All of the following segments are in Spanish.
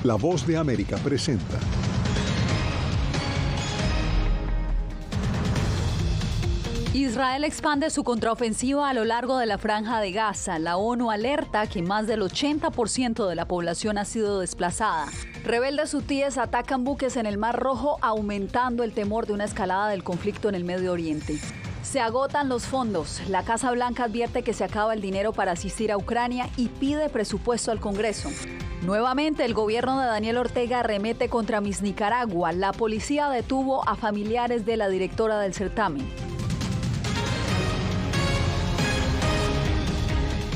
La Voz de América presenta. Israel expande su contraofensiva a lo largo de la Franja de Gaza. La ONU alerta que más del 80% de la población ha sido desplazada. Rebeldes hutíes atacan buques en el Mar Rojo, aumentando el temor de una escalada del conflicto en el Medio Oriente. Se agotan los fondos. La Casa Blanca advierte que se acaba el dinero para asistir a Ucrania y pide presupuesto al Congreso. Nuevamente, el gobierno de Daniel Ortega arremete contra Miss Nicaragua. La policía detuvo a familiares de la directora del certamen.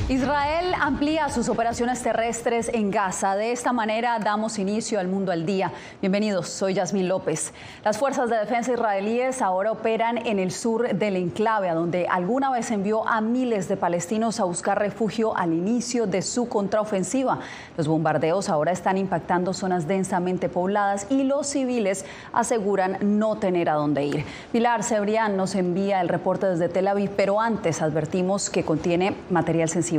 Israel amplía sus operaciones terrestres en Gaza. De esta manera damos inicio al Mundo al Día. Bienvenidos, soy Yasmín López. Las fuerzas de defensa israelíes ahora operan en el sur del enclave, a donde alguna vez envió a miles de palestinos a buscar refugio al inicio de su contraofensiva. Los bombardeos ahora están impactando zonas densamente pobladas y los civiles aseguran no tener a dónde ir. Pilar Cebrián nos envía el reporte desde Tel Aviv, pero antes advertimos que contiene material sensible.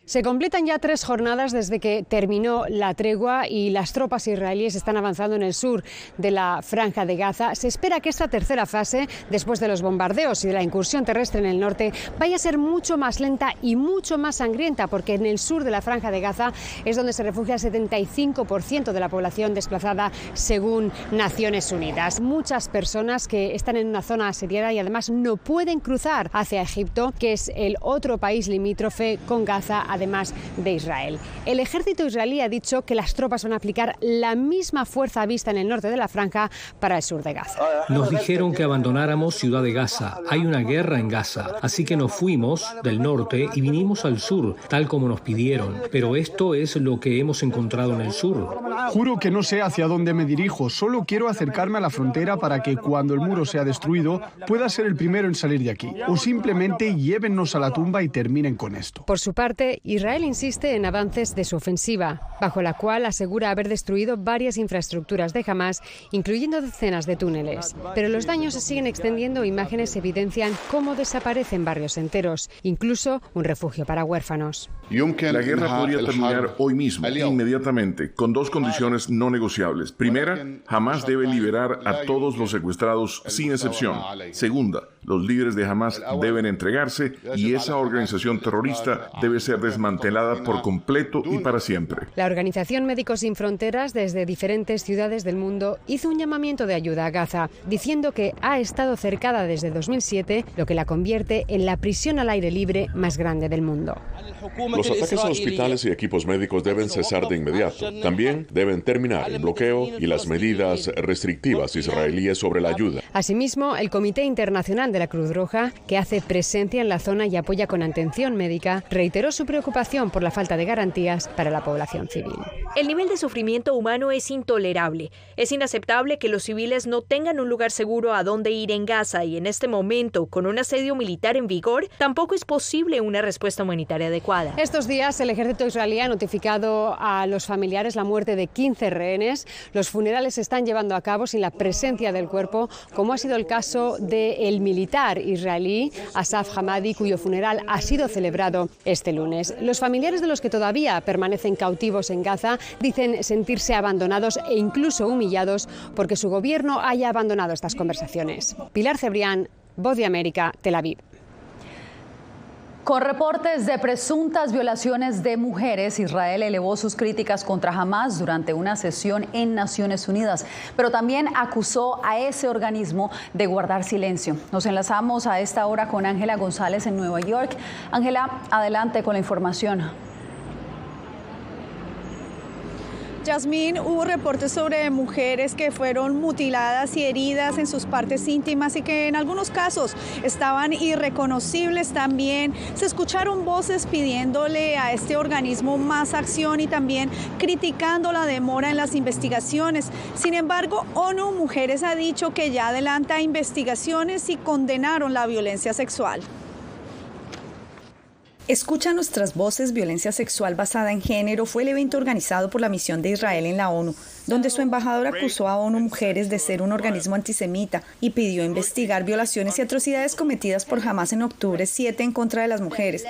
Se completan ya 3 jornadas desde que terminó la tregua y las tropas israelíes están avanzando en el sur de la Franja de Gaza. Se espera que esta tercera fase, después de los bombardeos y de la incursión terrestre en el norte, vaya a ser mucho más lenta y mucho más sangrienta, porque en el sur de la Franja de Gaza es donde se refugia el 75% de la población desplazada, según Naciones Unidas. Muchas personas que están en una zona asediada y además no pueden cruzar hacia Egipto, que es el otro país limítrofe con Gaza, además de Israel. El ejército israelí ha dicho que las tropas van a aplicar la misma fuerza vista en el norte de la franja para el sur de Gaza. Nos dijeron que abandonáramos Ciudad de Gaza. Hay una guerra en Gaza, así que nos fuimos del norte y vinimos al sur, tal como nos pidieron. Pero esto es lo que hemos encontrado en el sur. Juro que no sé hacia dónde me dirijo, solo quiero acercarme a la frontera para que cuando el muro sea destruido pueda ser el primero en salir de aquí. O simplemente llévennos a la tumba y terminen con esto. Por su parte, Israel insiste en avances de su ofensiva, bajo la cual asegura haber destruido varias infraestructuras de Hamás, incluyendo decenas de túneles. Pero los daños se siguen extendiendo e imágenes evidencian cómo desaparecen barrios enteros, incluso un refugio para huérfanos. La guerra podría terminar hoy mismo, inmediatamente, con 2 condiciones no negociables. Primera, Hamás debe liberar a todos los secuestrados sin excepción. Segunda, los líderes de Hamás deben entregarse y esa organización terrorista debe ser desmantelada por completo y para siempre. La Organización Médicos Sin Fronteras, desde diferentes ciudades del mundo, hizo un llamamiento de ayuda a Gaza, diciendo que ha estado cercada desde 2007, lo que la convierte en la prisión al aire libre más grande del mundo. Los ataques a hospitales y equipos médicos deben cesar de inmediato. También deben terminar el bloqueo y las medidas restrictivas israelíes sobre la ayuda. Asimismo, el Comité Internacional de la Cruz Roja, que hace presencia en la zona y apoya con atención médica, reiteró su preocupación por la falta de garantías para la población civil. El nivel de sufrimiento humano es intolerable. Es inaceptable que los civiles no tengan un lugar seguro a donde ir en Gaza y en este momento, con un asedio militar en vigor, tampoco es posible una respuesta humanitaria adecuada. Estos días el ejército israelí ha notificado a los familiares la muerte de 15 rehenes. Los funerales se están llevando a cabo sin la presencia del cuerpo, como ha sido el caso del militar israelí Asaf Hamadi, cuyo funeral ha sido celebrado este lunes. Los familiares de los que todavía permanecen cautivos en Gaza dicen sentirse abandonados e incluso humillados porque su gobierno haya abandonado estas conversaciones. Pilar Cebrián, Voz de América, Tel Aviv. Con reportes de presuntas violaciones de mujeres, Israel elevó sus críticas contra Hamás durante una sesión en Naciones Unidas, pero también acusó a ese organismo de guardar silencio. Nos enlazamos a esta hora con Ángela González en Nueva York. Ángela, adelante con la información. Yasmín, hubo reportes sobre mujeres que fueron mutiladas y heridas en sus partes íntimas y que en algunos casos estaban irreconocibles. También se escucharon voces pidiéndole a este organismo más acción y también criticando la demora en las investigaciones. Sin embargo, ONU Mujeres ha dicho que ya adelanta investigaciones y condenaron la violencia sexual. Escucha nuestras voces. Violencia sexual basada en género fue el evento organizado por la misión de Israel en la ONU, donde su embajador acusó a ONU Mujeres de ser un organismo antisemita y pidió investigar violaciones y atrocidades cometidas por Hamás en octubre 7 en contra de las mujeres.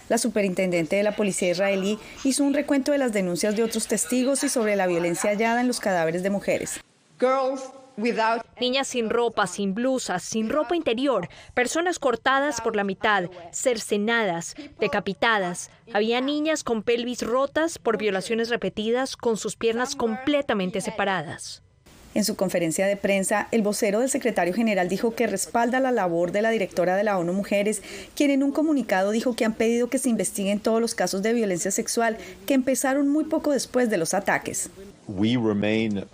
La superintendente de la policía israelí hizo un recuento de las denuncias de otros testigos y sobre la violencia hallada en los cadáveres de mujeres. Niñas sin ropa, sin blusas, sin ropa interior, personas cortadas por la mitad, cercenadas, decapitadas. Había niñas con pelvis rotas por violaciones repetidas, con sus piernas completamente separadas. En su conferencia de prensa, el vocero del secretario general dijo que respalda la labor de la directora de la ONU Mujeres, quien en un comunicado dijo que han pedido que se investiguen todos los casos de violencia sexual que empezaron muy poco después de los ataques.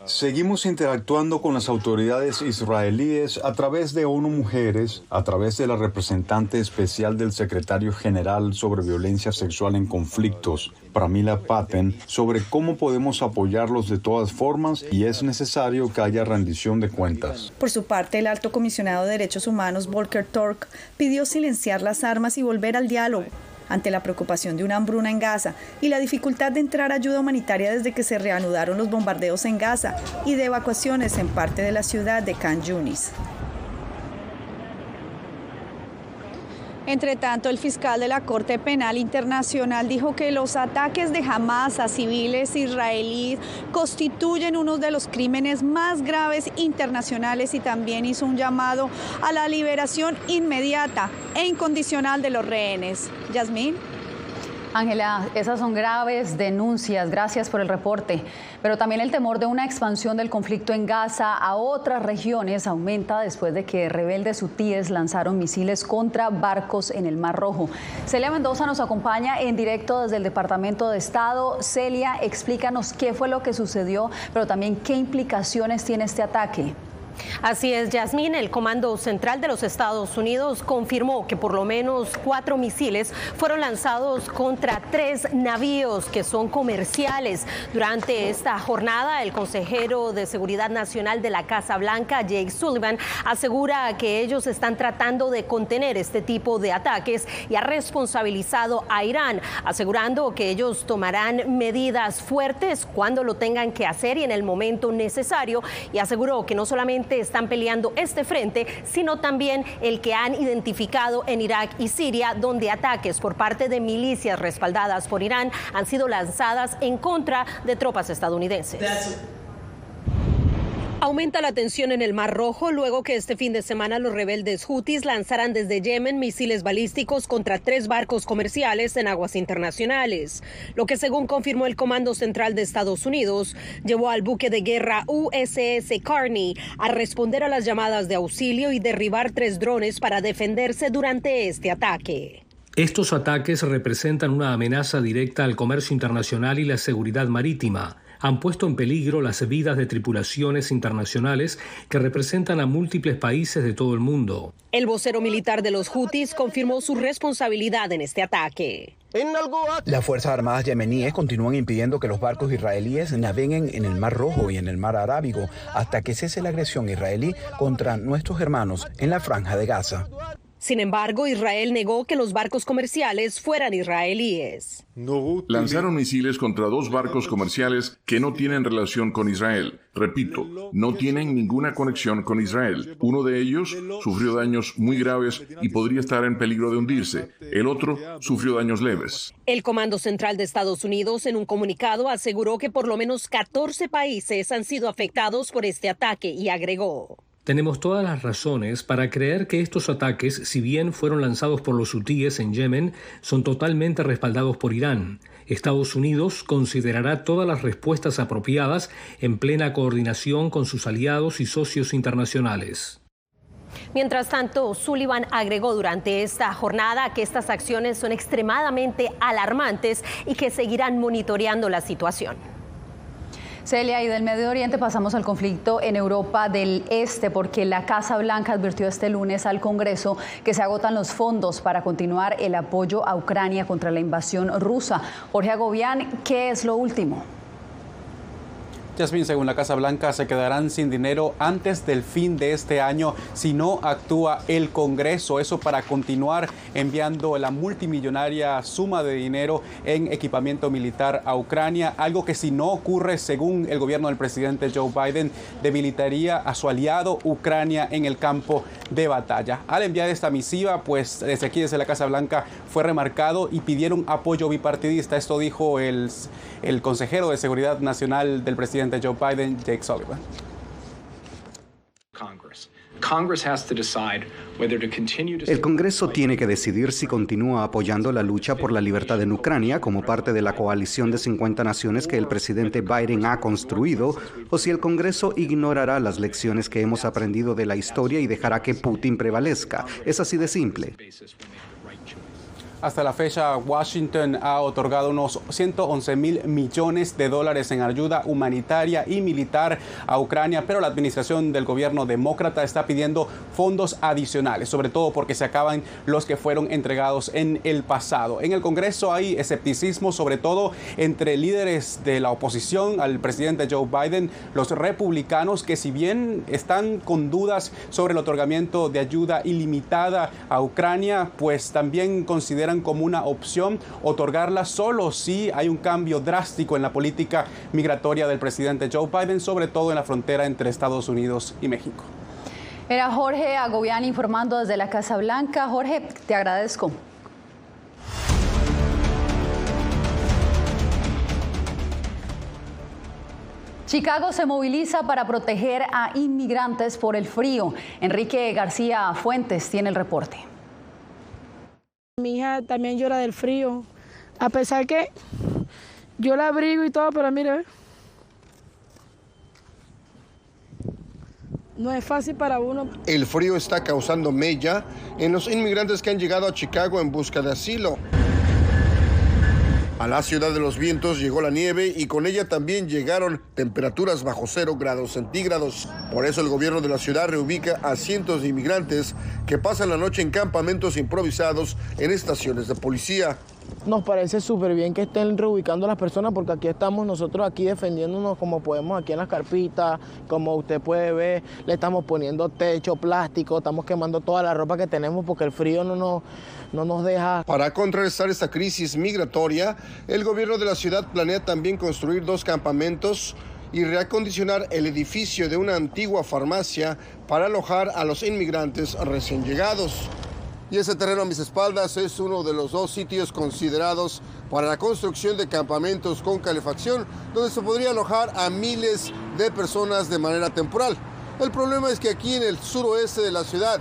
Seguimos interactuando con las autoridades israelíes a través de ONU Mujeres, a través de la representante especial del secretario general sobre violencia sexual en conflictos, Pramila Patten, sobre cómo podemos apoyarlos de todas formas y es necesario que haya rendición de cuentas. Por su parte, el alto comisionado de Derechos Humanos, Volker Turk, pidió silenciar las armas y volver al diálogo ante la preocupación de una hambruna en Gaza y la dificultad de entrar ayuda humanitaria desde que se reanudaron los bombardeos en Gaza y de evacuaciones en parte de la ciudad de Khan Yunis. Entre tanto, el fiscal de la Corte Penal Internacional dijo que los ataques de Hamas a civiles israelíes constituyen uno de los crímenes más graves internacionales y también hizo un llamado a la liberación inmediata e incondicional de los rehenes. Yasmín. Ángela, esas son graves denuncias, gracias por el reporte, pero también el temor de una expansión del conflicto en Gaza a otras regiones aumenta después de que rebeldes hutíes lanzaron misiles contra barcos en el Mar Rojo. Celia Mendoza nos acompaña en directo desde el Departamento de Estado. Celia, explícanos qué fue lo que sucedió, pero también qué implicaciones tiene este ataque. Así es, Yasmín, el Comando Central de los Estados Unidos confirmó que por lo menos 4 misiles fueron lanzados contra 3 navíos que son comerciales. Durante esta jornada, el consejero de Seguridad Nacional de la Casa Blanca, Jake Sullivan, asegura que ellos están tratando de contener este tipo de ataques y ha responsabilizado a Irán, asegurando que ellos tomarán medidas fuertes cuando lo tengan que hacer y en el momento necesario, y aseguró que no solamente están peleando este frente, sino también el que han identificado en Irak y Siria, donde ataques por parte de milicias respaldadas por Irán han sido lanzadas en contra de tropas estadounidenses. Aumenta la tensión en el Mar Rojo luego que este fin de semana los rebeldes hutis lanzaran desde Yemen misiles balísticos contra 3 barcos comerciales en aguas internacionales, lo que según confirmó el Comando Central de Estados Unidos, llevó al buque de guerra USS Carney a responder a las llamadas de auxilio y derribar 3 drones para defenderse durante este ataque. Estos ataques representan una amenaza directa al comercio internacional y la seguridad marítima. Han puesto en peligro las vidas de tripulaciones internacionales que representan a múltiples países de todo el mundo. El vocero militar de los hutis confirmó su responsabilidad en este ataque. Las Fuerzas Armadas yemeníes continúan impidiendo que los barcos israelíes naveguen en el Mar Rojo y en el Mar Arábigo hasta que cese la agresión israelí contra nuestros hermanos en la Franja de Gaza. Sin embargo, Israel negó que los barcos comerciales fueran israelíes. Lanzaron misiles contra 2 barcos comerciales que no tienen relación con Israel. Repito, no tienen ninguna conexión con Israel. Uno de ellos sufrió daños muy graves y podría estar en peligro de hundirse. El otro sufrió daños leves. El Comando Central de Estados Unidos, en un comunicado, aseguró que por lo menos 14 países han sido afectados por este ataque y agregó: tenemos todas las razones para creer que estos ataques, si bien fueron lanzados por los hutíes en Yemen, son totalmente respaldados por Irán. Estados Unidos considerará todas las respuestas apropiadas en plena coordinación con sus aliados y socios internacionales. Mientras tanto, Sullivan agregó durante esta jornada que estas acciones son extremadamente alarmantes y que seguirán monitoreando la situación. Celia, y del Medio Oriente pasamos al conflicto en Europa del Este, porque la Casa Blanca advirtió este lunes al Congreso que se agotan los fondos para continuar el apoyo a Ucrania contra la invasión rusa. Jorge Agobián, ¿qué es lo último? Yasmín, según la Casa Blanca, se quedarán sin dinero antes del fin de este año si no actúa el Congreso. Eso para continuar enviando la multimillonaria suma de dinero en equipamiento militar a Ucrania, algo que si no ocurre, según el gobierno del presidente Joe Biden, debilitaría a su aliado Ucrania en el campo de batalla. Al enviar esta misiva, pues desde aquí, desde la Casa Blanca, fue remarcado y pidieron apoyo bipartidista. Esto dijo el consejero de Seguridad Nacional del presidente Joe Biden, Jake Sullivan. El Congreso tiene que decidir si continúa apoyando la lucha por la libertad en Ucrania como parte de la coalición de 50 naciones que el presidente Biden ha construido, o si el Congreso ignorará las lecciones que hemos aprendido de la historia y dejará que Putin prevalezca. Es así de simple. Hasta la fecha, Washington ha otorgado unos 111.000 millones de dólares en ayuda humanitaria y militar a Ucrania, pero la administración del gobierno demócrata está pidiendo fondos adicionales, sobre todo porque se acaban los que fueron entregados en el pasado. En el Congreso hay escepticismo, sobre todo entre líderes de la oposición al presidente Joe Biden, los republicanos, que si bien están con dudas sobre el otorgamiento de ayuda ilimitada a Ucrania, pues también consideran como una opción otorgarla solo si hay un cambio drástico en la política migratoria del presidente Joe Biden, sobre todo en la frontera entre Estados Unidos y México. Era Jorge Agobián informando desde la Casa Blanca. Jorge, te agradezco. Chicago se moviliza para proteger a inmigrantes por el frío. Enrique García Fuentes tiene el reporte. Mi hija también llora del frío, a pesar que yo la abrigo y todo, pero mire, no es fácil para uno. El frío está causando mella en los inmigrantes que han llegado a Chicago en busca de asilo. A la ciudad de los vientos llegó la nieve y con ella también llegaron temperaturas bajo 0 grados centígrados. Por eso el gobierno de la ciudad reubica a cientos de inmigrantes que pasan la noche en campamentos improvisados en estaciones de policía. Nos parece súper bien que estén reubicando a las personas porque aquí estamos nosotros aquí defendiéndonos como podemos aquí en las carpitas, como usted puede ver, le estamos poniendo techo, plástico, estamos quemando toda la ropa que tenemos porque el frío no nos deja. Para contrarrestar esta crisis migratoria, el gobierno de la ciudad planea también construir 2 campamentos y reacondicionar el edificio de una antigua farmacia para alojar a los inmigrantes recién llegados. Y ese terreno a mis espaldas es uno de los 2 sitios considerados para la construcción de campamentos con calefacción, donde se podría alojar a miles de personas de manera temporal. El problema es que aquí en el suroeste de la ciudad,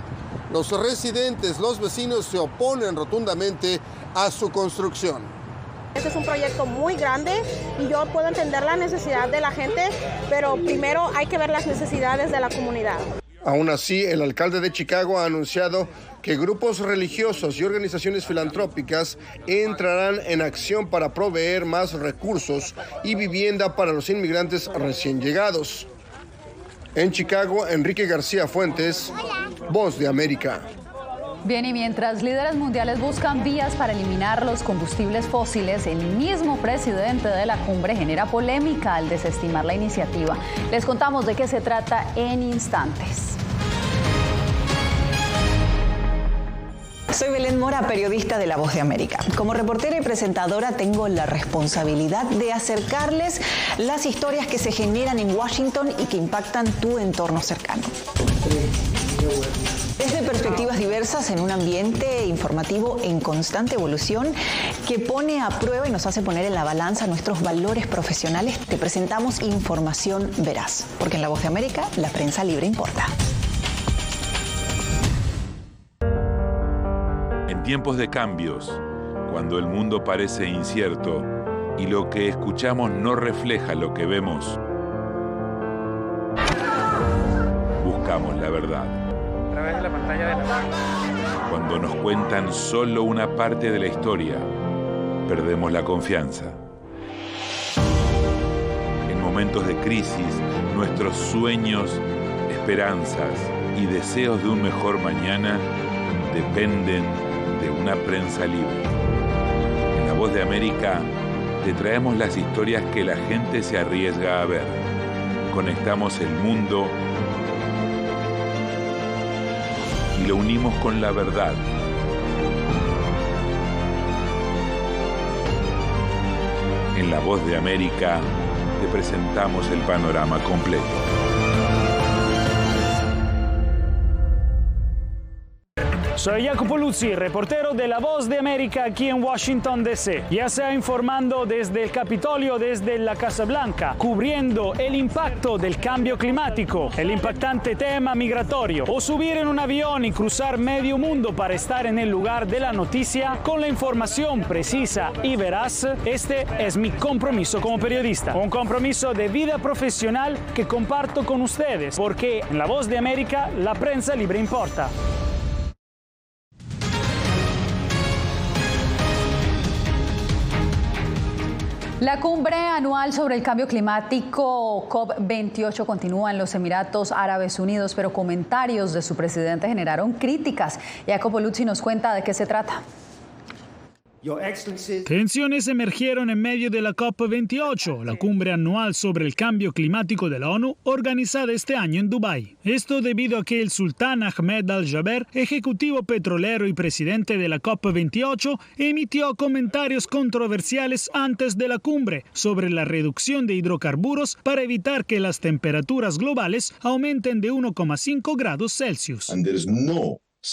los residentes, los vecinos se oponen rotundamente a su construcción. Este es un proyecto muy grande y yo puedo entender la necesidad de la gente, pero primero hay que ver las necesidades de la comunidad. Aún así, el alcalde de Chicago ha anunciado que grupos religiosos y organizaciones filantrópicas entrarán en acción para proveer más recursos y vivienda para los inmigrantes recién llegados. En Chicago, Enrique García Fuentes, Voz de América. Bien, y mientras líderes mundiales buscan vías para eliminar los combustibles fósiles, el mismo presidente de la cumbre genera polémica al desestimar la iniciativa. Les contamos de qué se trata en instantes. Soy Belén Mora, periodista de La Voz de América. Como reportera y presentadora tengo la responsabilidad de acercarles las historias que se generan en Washington y que impactan tu entorno cercano. Desde perspectivas diversas en un ambiente informativo en constante evolución que pone a prueba y nos hace poner en la balanza nuestros valores profesionales, te presentamos información veraz, porque en La Voz de América la prensa libre importa. En tiempos de cambios, cuando el mundo parece incierto y lo que escuchamos no refleja lo que vemos, buscamos la verdad. A través de la pantalla de la... Cuando nos cuentan solo una parte de la historia, perdemos la confianza. En momentos de crisis, nuestros sueños, esperanzas y deseos de un mejor mañana dependen de una prensa libre. En La Voz de América te traemos las historias que la gente se arriesga a ver. conectamos el mundo y lo unimos con la verdad. En La Voz de América te presentamos el panorama completo. Soy Jacopo Luzzi, reportero de La Voz de América aquí en Washington, D.C. Ya sea informando desde el Capitolio, desde la Casa Blanca, cubriendo el impacto del cambio climático, el impactante tema migratorio, o subir en un avión y cruzar medio mundo para estar en el lugar de la noticia con la información precisa y veraz, este es mi compromiso como periodista. Un compromiso de vida profesional que comparto con ustedes, porque en La Voz de América la prensa libre importa. La cumbre anual sobre el cambio climático COP28 continúa en los Emiratos Árabes Unidos, pero comentarios de su presidente generaron críticas. Jacopo Luzzi nos cuenta de qué se trata. Tensiones emergieron en medio de la COP28, la cumbre anual sobre el cambio climático de la ONU, organizada este año en Dubái. Esto debido a que el sultán Ahmed Al-Jaber, ejecutivo petrolero y presidente de la COP28, emitió comentarios controversiales antes de la cumbre sobre la reducción de hidrocarburos para evitar que las temperaturas globales aumenten de 1,5 grados Celsius.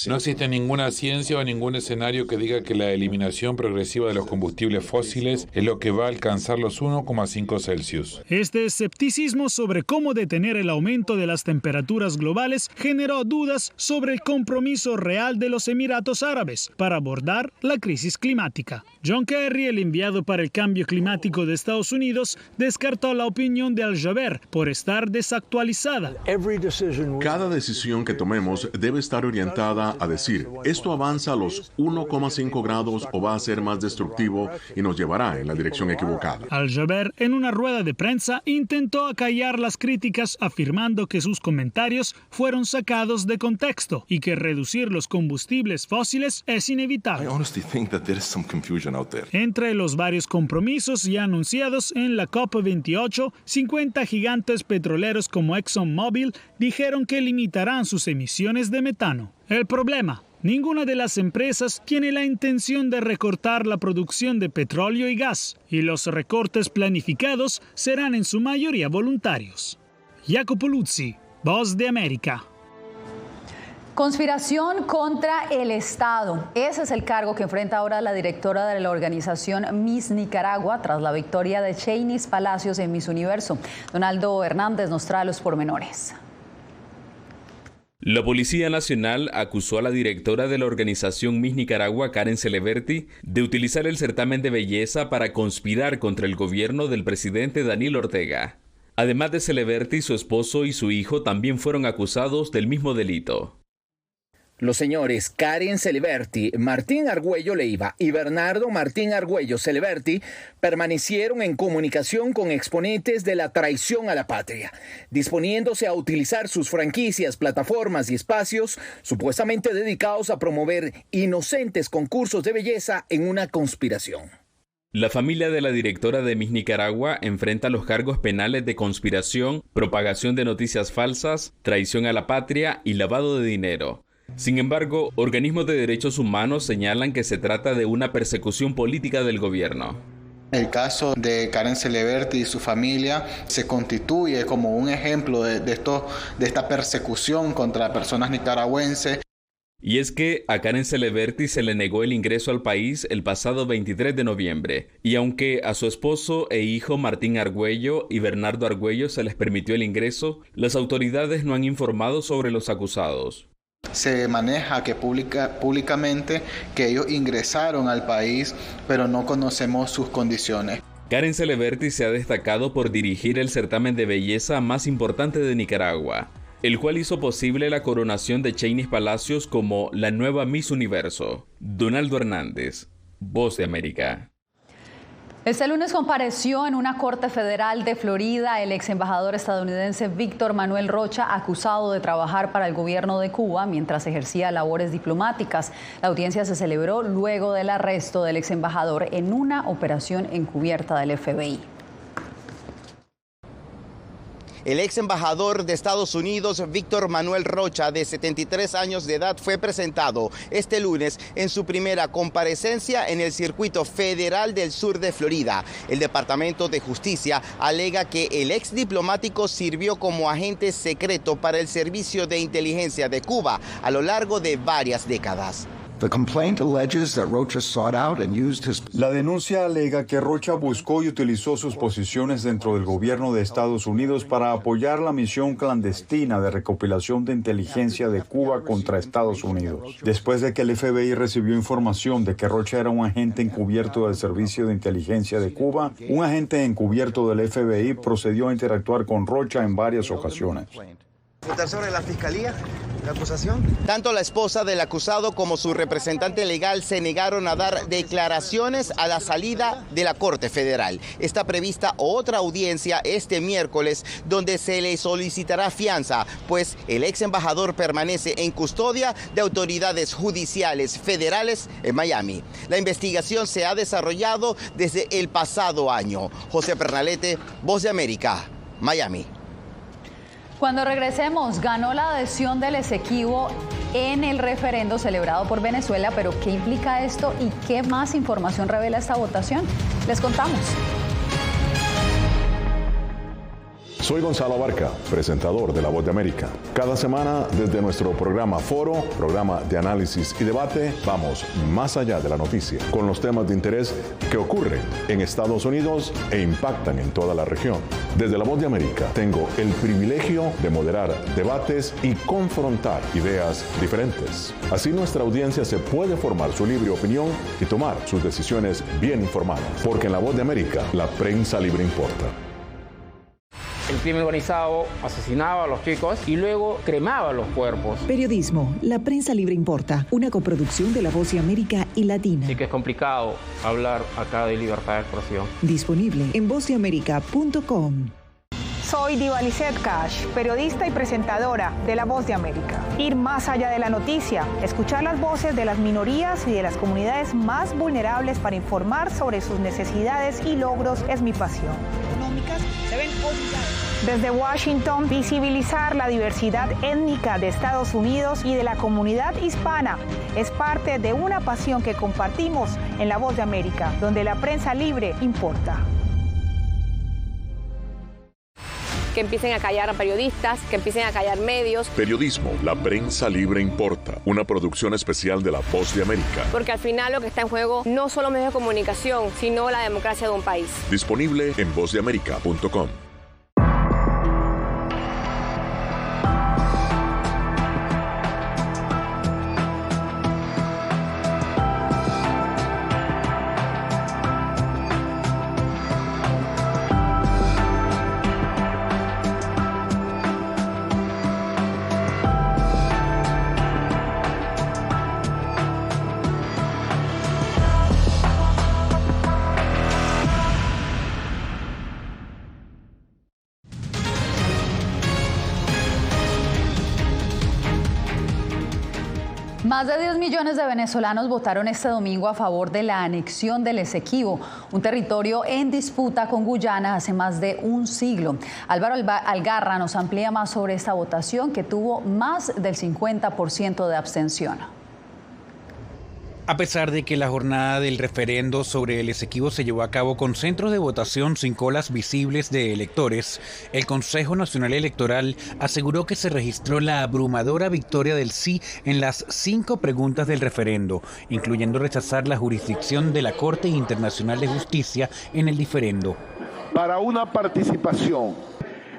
No existe ninguna ciencia o ningún escenario que diga que la eliminación progresiva de los combustibles fósiles es lo que va a alcanzar los 1,5 Celsius. Este escepticismo sobre cómo detener el aumento de las temperaturas globales generó dudas sobre el compromiso real de los Emiratos Árabes para abordar la crisis climática. John Kerry, el enviado para el cambio climático de Estados Unidos, descartó la opinión de Al-Jaber por estar desactualizada. Cada decisión que tomemos debe estar orientada a decir, esto avanza a los 1,5 grados o va a ser más destructivo y nos llevará en la dirección equivocada. Al-Jaber, en una rueda de prensa, intentó acallar las críticas afirmando que sus comentarios fueron sacados de contexto y que reducir los combustibles fósiles es inevitable. Entre los varios compromisos ya anunciados en la COP28, 50 gigantes petroleros como ExxonMobil dijeron que limitarán sus emisiones de metano. El problema: ninguna de las empresas tiene la intención de recortar la producción de petróleo y gas, y los recortes planificados serán en su mayoría voluntarios. Jacopo Luzzi, Voz de América. Conspiración contra el Estado. Ese es el cargo que enfrenta ahora la directora de la organización Miss Nicaragua tras la victoria de Chainis Palacios en Miss Universo. Donaldo Hernández nos trae los pormenores. La Policía Nacional acusó a la directora de la organización Miss Nicaragua, Karen Celeberti, de utilizar el certamen de belleza para conspirar contra el gobierno del presidente Daniel Ortega. Además de Celeberti, su esposo y su hijo también fueron acusados del mismo delito. Los señores Karen Celeberti, Martín Argüello Leiva y Bernardo Martín Argüello Celeberti permanecieron en comunicación con exponentes de la traición a la patria, disponiéndose a utilizar sus franquicias, plataformas y espacios supuestamente dedicados a promover inocentes concursos de belleza en una conspiración. La familia de la directora de Miss Nicaragua enfrenta los cargos penales de conspiración, propagación de noticias falsas, traición a la patria y lavado de dinero. Sin embargo, organismos de derechos humanos señalan que se trata de una persecución política del gobierno. El caso de Karen Celeberti y su familia se constituye como un ejemplo de esta persecución contra personas nicaragüenses. Y es que a Karen Celeberti se le negó el ingreso al país el pasado 23 de noviembre. Y aunque a su esposo e hijo Martín Argüello y Bernardo Argüello se les permitió el ingreso, las autoridades no han informado sobre los acusados. Se maneja que públicamente que ellos ingresaron al país, pero no conocemos sus condiciones. Karen Celeberti se ha destacado por dirigir el certamen de belleza más importante de Nicaragua, el cual hizo posible la coronación de Chainis Palacios como la nueva Miss Universo. Donaldo Hernández, Voz de América. Este lunes compareció en una corte federal de Florida el ex embajador estadounidense Víctor Manuel Rocha, acusado de trabajar para el gobierno de Cuba mientras ejercía labores diplomáticas. La audiencia se celebró luego del arresto del ex embajador en una operación encubierta del FBI. El ex embajador de Estados Unidos, Víctor Manuel Rocha, de 73 años de edad, fue presentado este lunes en su primera comparecencia en el circuito federal del sur de Florida. El Departamento de Justicia alega que el ex diplomático sirvió como agente secreto para el Servicio de Inteligencia de Cuba a lo largo de varias décadas. La denuncia alega que Rocha buscó y utilizó sus posiciones dentro del gobierno de Estados Unidos para apoyar la misión clandestina de recopilación de inteligencia de Cuba contra Estados Unidos. Después de que el FBI recibió información de que Rocha era un agente encubierto del Servicio de Inteligencia de Cuba, un agente encubierto del FBI procedió a interactuar con Rocha en varias ocasiones. ¿Votar sobre la fiscalía? ¿La acusación? Tanto la esposa del acusado como su representante legal se negaron a dar declaraciones a la salida de la Corte Federal. Está prevista otra audiencia este miércoles donde se le solicitará fianza, pues el ex embajador permanece en custodia de autoridades judiciales federales en Miami. La investigación se ha desarrollado desde el pasado año. José Pernalete, Voz de América, Miami. Cuando regresemos, ganó la adhesión del Esequibo en el referendo celebrado por Venezuela, pero ¿qué implica esto y qué más información revela esta votación? Les contamos. Soy Gonzalo Abarca, presentador de La Voz de América. Cada semana, desde nuestro programa Foro, programa de análisis y debate, vamos más allá de la noticia, con los temas de interés que ocurren en Estados Unidos e impactan en toda la región. Desde La Voz de América, tengo el privilegio de moderar debates y confrontar ideas diferentes. Así nuestra audiencia se puede formar su libre opinión y tomar sus decisiones bien informadas. Porque en La Voz de América, la prensa libre importa. El crimen organizado asesinaba a los chicos y luego cremaba los cuerpos. Periodismo, la prensa libre importa, una coproducción de La Voz de América y Latina. Así que es complicado hablar acá de libertad de expresión. Disponible en vozdeamerica.com. Soy Diva Lizeth Cash, periodista y presentadora de La Voz de América. Ir más allá de la noticia, escuchar las voces de las minorías y de las comunidades más vulnerables para informar sobre sus necesidades y logros es mi pasión. Económicas se ven obligadas. Desde Washington, visibilizar la diversidad étnica de Estados Unidos y de la comunidad hispana es parte de una pasión que compartimos en La Voz de América, donde la prensa libre importa. Que empiecen a callar a periodistas, que empiecen a callar medios. Periodismo, la prensa libre importa. Una producción especial de La Voz de América. Porque al final lo que está en juego no solo medios de comunicación, sino la democracia de un país. Disponible en vozdeamerica.com. Más de 10 millones de venezolanos votaron este domingo a favor de la anexión del Esequibo, un territorio en disputa con Guyana hace más de un siglo. Álvaro Algarra nos amplía más sobre esta votación que tuvo más del 50% de abstención. A pesar de que la jornada del referendo sobre el Esequibo se llevó a cabo con centros de votación sin colas visibles de electores, el Consejo Nacional Electoral aseguró que se registró la abrumadora victoria del sí en las 5 preguntas del referendo, incluyendo rechazar la jurisdicción de la Corte Internacional de Justicia en el diferendo. Para una participación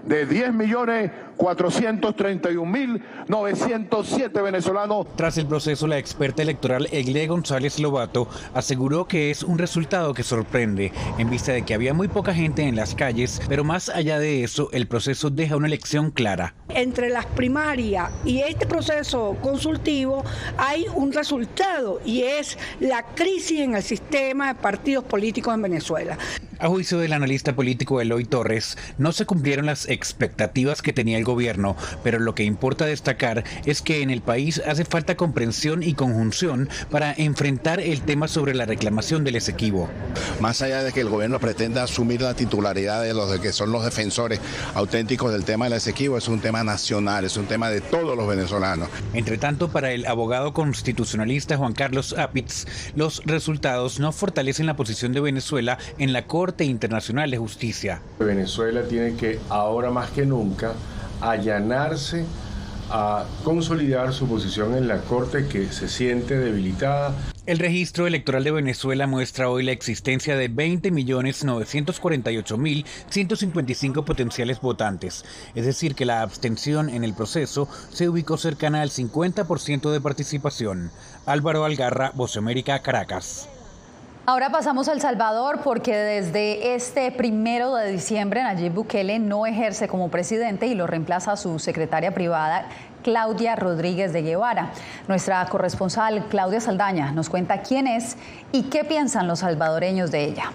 de 10.431.907 venezolanos. Tras el proceso, la experta electoral Egle González Lobato aseguró que es un resultado que sorprende, en vista de que había muy poca gente en las calles, pero más allá de eso, el proceso deja una elección clara. Entre las primarias y este proceso consultivo hay un resultado y es la crisis en el sistema de partidos políticos en Venezuela. A juicio del analista político Eloy Torres, no se cumplieron las expectativas que tenía el gobierno, pero lo que importa destacar es que en el país hace falta comprensión y conjunción para enfrentar el tema sobre la reclamación del Esequibo. Más allá de que el gobierno pretenda asumir la titularidad de los que son los defensores auténticos del tema del Esequibo, es un tema nacional, es un tema de todos los venezolanos. Entre tanto, para el abogado constitucionalista Juan Carlos Apitz, los resultados no fortalecen la posición de Venezuela en la Corte Internacional de Justicia. Venezuela tiene que, ahora más que nunca, allanarse a consolidar su posición en la Corte, que se siente debilitada. El registro electoral de Venezuela muestra hoy la existencia de 20.948.155 potenciales votantes, es decir que la abstención en el proceso se ubicó cercana al 50% de participación. Álvaro Algarra, Voz de América, Caracas. Ahora pasamos a El Salvador porque desde este 1 de diciembre Nayib Bukele no ejerce como presidente y lo reemplaza su secretaria privada Claudia Rodríguez de Guevara. Nuestra corresponsal Claudia Saldaña nos cuenta quién es y qué piensan los salvadoreños de ella.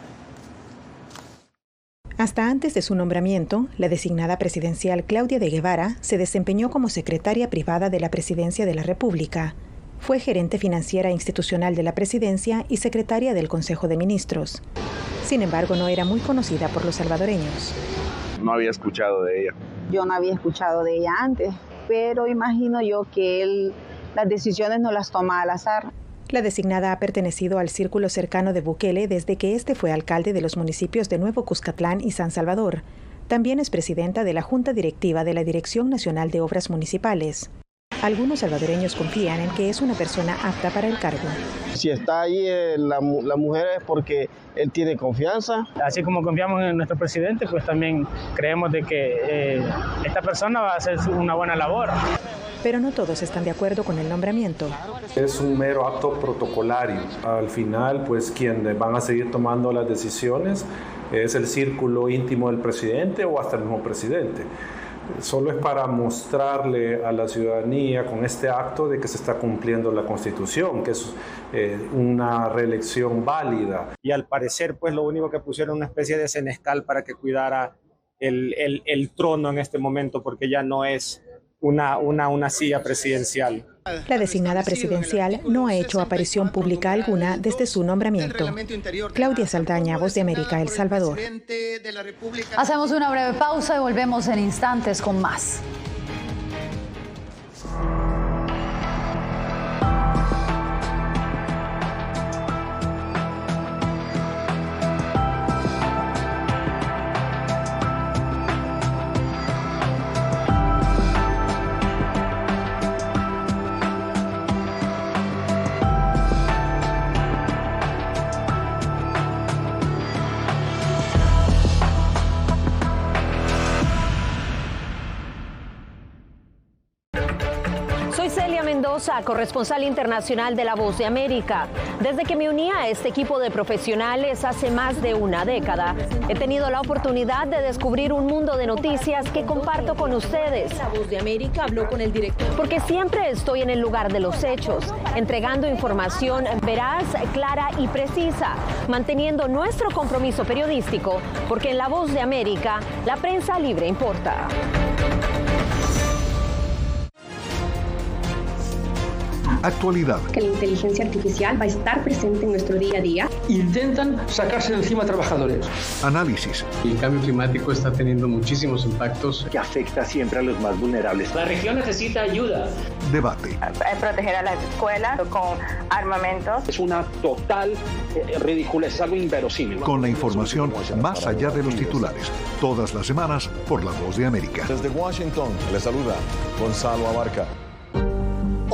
Hasta antes de su nombramiento, la designada presidencial Claudia de Guevara se desempeñó como secretaria privada de la Presidencia de la República. Fue gerente financiera institucional de la presidencia y secretaria del Consejo de Ministros. Sin embargo, no era muy conocida por los salvadoreños. No había escuchado de ella. Yo no había escuchado de ella antes, pero imagino yo que las decisiones no las toma al azar. La designada ha pertenecido al círculo cercano de Bukele desde que este fue alcalde de los municipios de Nuevo Cuscatlán y San Salvador. También es presidenta de la Junta Directiva de la Dirección Nacional de Obras Municipales. Algunos salvadoreños confían en que es una persona apta para el cargo. Si está ahí la mujer es porque él tiene confianza. Así como confiamos en nuestro presidente, pues también creemos de que esta persona va a hacer una buena labor. Pero no todos están de acuerdo con el nombramiento. Es un mero acto protocolario. Al final, pues quien van a seguir tomando las decisiones es el círculo íntimo del presidente o hasta el mismo presidente. Solo es para mostrarle a la ciudadanía con este acto de que se está cumpliendo la Constitución, que es una reelección válida. Y al parecer, pues lo único que pusieron una especie de senescal para que cuidara el trono en este momento, porque ya no es una silla presidencial. La designada presidencial no ha hecho aparición pública alguna desde su nombramiento. Claudia Saldaña, Voz de América, El Salvador. Hacemos una breve pausa y volvemos en instantes con más. Corresponsal internacional de La Voz de América. Desde que me uní a este equipo de profesionales hace más de una década, he tenido la oportunidad de descubrir un mundo de noticias que comparto con ustedes. La Voz de América habló con el director. Porque siempre estoy en el lugar de los hechos, entregando información veraz, clara y precisa, manteniendo nuestro compromiso periodístico, porque en La Voz de América, la prensa libre importa. Actualidad. Que la inteligencia artificial va a estar presente en nuestro día a día. Intentan sacarse de encima a trabajadores. Análisis. El cambio climático está teniendo muchísimos impactos que afecta siempre a los más vulnerables. La región necesita ayuda. Debate. Proteger a las escuelas con armamentos. Es una total ridiculez, algo inverosímil. Con la información más allá de los titulares. Todas las semanas por La Voz de América. Desde Washington, les saluda Gonzalo Abarca.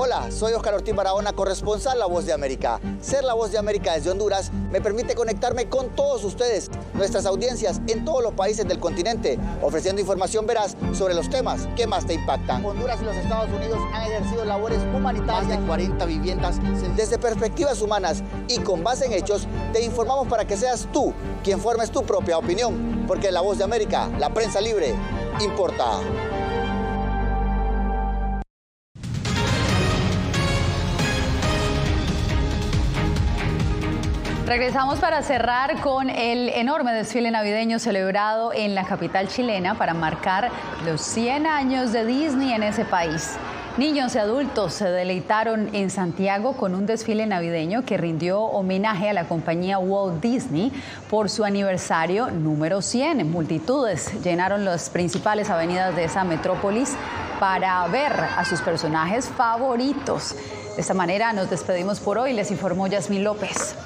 Hola, soy Oscar Ortiz Barahona, corresponsal La Voz de América. Ser La Voz de América desde Honduras me permite conectarme con todos ustedes, nuestras audiencias en todos los países del continente, ofreciendo información veraz sobre los temas que más te impactan. Honduras y los Estados Unidos han ejercido labores humanitarias en 40 viviendas. Desde perspectivas humanas y con base en hechos, te informamos para que seas tú quien formes tu propia opinión, porque La Voz de América, la prensa libre, importa. Regresamos para cerrar con el enorme desfile navideño celebrado en la capital chilena para marcar los 100 años de Disney en ese país. Niños y adultos se deleitaron en Santiago con un desfile navideño que rindió homenaje a la compañía Walt Disney por su aniversario número 100. Multitudes llenaron las principales avenidas de esa metrópolis para ver a sus personajes favoritos. De esta manera nos despedimos por hoy. Les informó Yasmín López.